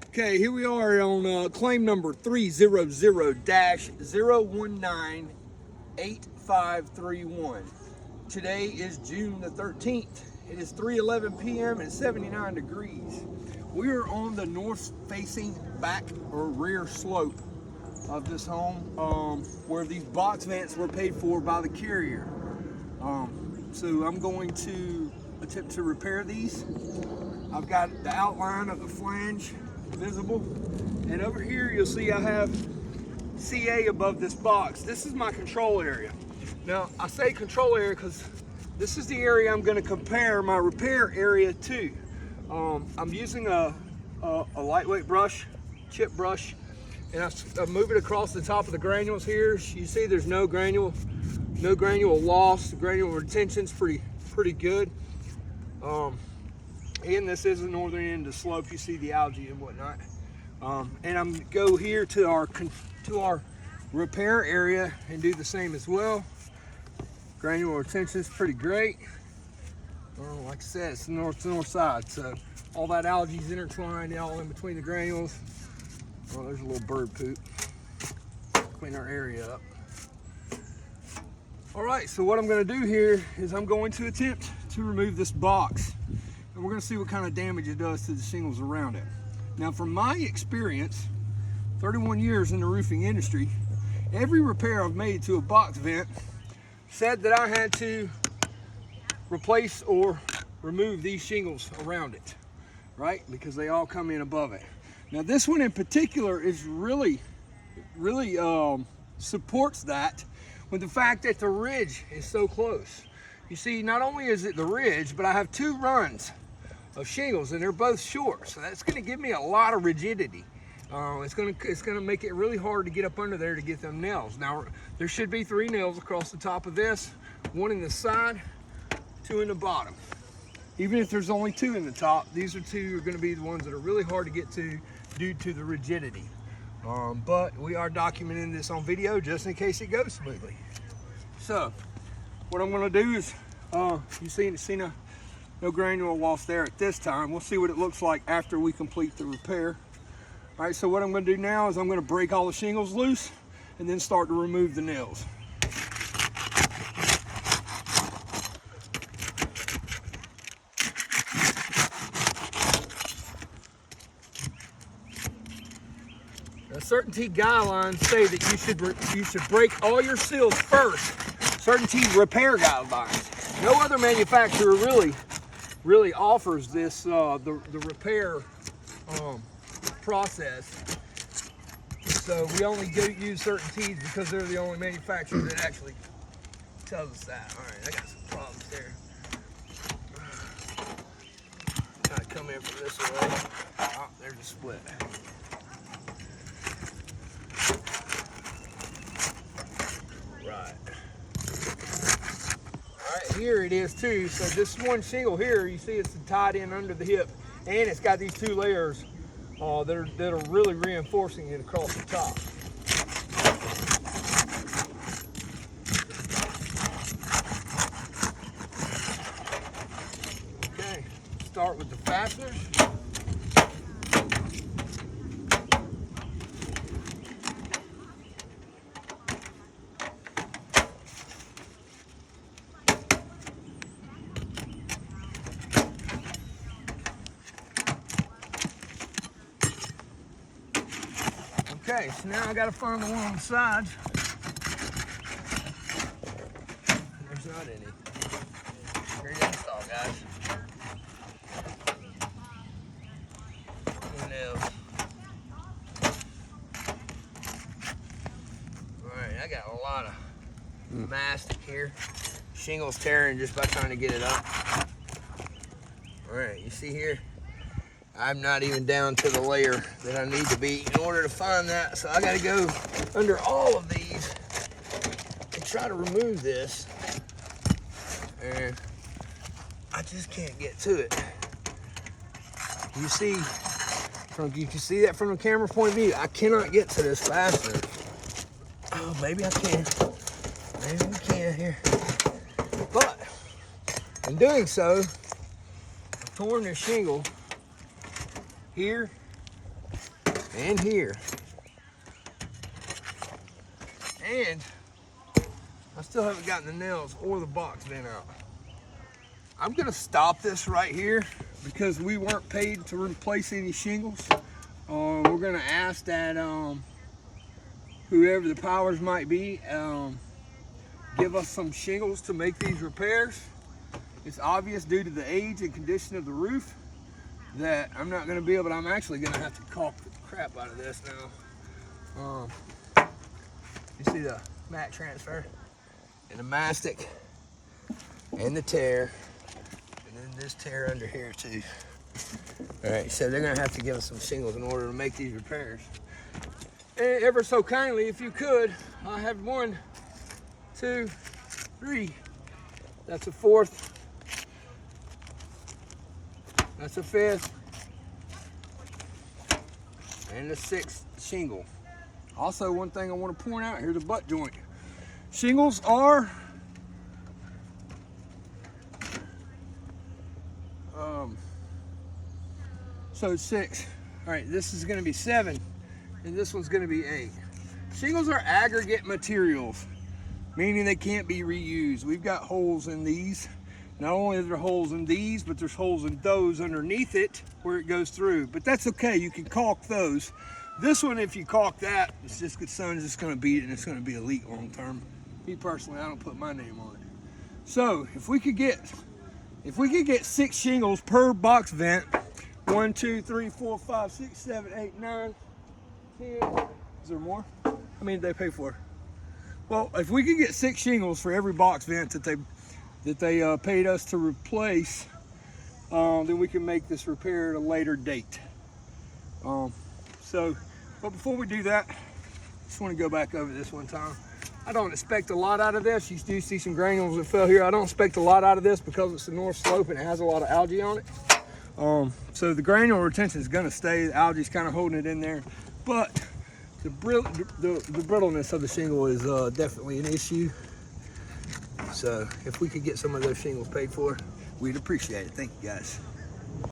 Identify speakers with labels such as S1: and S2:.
S1: Okay, here we are on claim number 300-0198531. Today is June the 13th. It is 3:11 p.m. and 79 degrees. We are on the north-facing back or rear slope of this home where these box vents were paid for by the carrier. So I'm going to attempt to repair these. I've got the outline of the flange visible, and over here you'll see I have CA above this box. This is my control area. Now I say control area because this is the area I'm going to compare my repair area to. I'm using a lightweight brush, chip brush, and I move it across the top of the granules here. You see there's no granule loss. The granule retention's pretty good. And this is the northern end of the slope. You see the algae and whatnot. And I'm gonna go here to our repair area and do the same as well. Granule retention is pretty great. Like I said, it's the north side, so all that algae is intertwined all in between the granules. Oh, there's a little bird poop. Clean our area up. All right, so what I'm going to do here is I'm going to attempt to remove this box, and we're going to see what kind of damage it does to the shingles around it. Now, from my experience, 31 years in the roofing industry, every repair I've made to a box vent said that I had to replace or remove these shingles around it, right? Because they all come in above it. Now, this one in particular is really supports that with the fact that the ridge is so close. You see, not only is it the ridge, but I have two runs of shingles and they're both short. So that's gonna give me a lot of rigidity. It's gonna make it really hard to get up under there to get them nails. Now, there should be 3 nails across the top of this, 1 in the side, 2 in the bottom. Even if there's only 2 in the top, these are gonna be the ones that are really hard to get to due to the rigidity. But we are documenting this on video just in case it goes smoothly. So what I'm going to do is, you see no granule loss there at this time. We'll see what it looks like after we complete the repair. All right, so what I'm going to do now is I'm going to break all the shingles loose and then start to remove the nails. CertainTeed guidelines say that you should break all your seals first. CertainTeed repair guidelines. No other manufacturer really offers this the repair process. So we only use CertainTeed because they're the only manufacturer that actually tells us that. All right, I got some problems there. Gotta come in from this way. Oh, there's a split. Here it is too. So this one shingle here, you see it's tied in under the hip, and it's got these 2 layers that are really reinforcing it across the top. Okay, start with the fasteners. Okay, so now I got to find the one on the sides. There's not any. Great install, guys. Who knows? Alright, I got a lot of mastic here. Shingles tearing just by trying to get it up. Alright, you see here? I'm not even down to the layer that I need to be in order to find that. So I got to go under all of these and try to remove this. And I just can't get to it. You can see that from the camera point of view. I cannot get to this fastener. Oh, maybe I can. Maybe we can here. But in doing so, I've torn this shingle here and here. And I still haven't gotten the nails or the box vent out. I'm gonna stop this right here because we weren't paid to replace any shingles. We're gonna ask that whoever the powers might be give us some shingles to make these repairs. It's obvious due to the age and condition of the roof that I'm not gonna be able to, I'm actually gonna have to caulk the crap out of this now. You see the mat transfer and the mastic and the tear, and then this tear under here too. All right, so they're gonna have to give us some shingles in order to make these repairs. And ever so kindly, if you could, I have 1, 2, 3. That's a 4th. That's a 5th. And the 6th shingle. Also, one thing I want to point out here, the butt joint. Shingles are so 6. All right, this is going to be 7, and this one's going to be 8. Shingles are aggregate materials, meaning they can't be reused. We've got holes in these. Not only are there holes in these, but there's holes in those underneath it where it goes through. But that's okay, you can caulk those. This one, if you caulk that, it's just good sun's just gonna beat it and it's gonna be a leak long term. Me personally, I don't put my name on it. So if we could get 6 shingles per box vent, 1, 2, 3, 4, 5, 6, 7, 8, 9, 10. Is there more? How many did they pay for? Well, if we could get 6 shingles for every box vent that they paid us to replace, then we can make this repair at a later date. But before we do that, just want to go back over this one time. I don't expect a lot out of this. You do see some granules that fell here. I don't expect a lot out of this because it's the north slope and it has a lot of algae on it. So the granule retention is going to stay. The algae's kind of holding it in there, but the brittleness of the shingle is definitely an issue. So if we could get some of those shingles paid for, we'd appreciate it. Thank you, guys.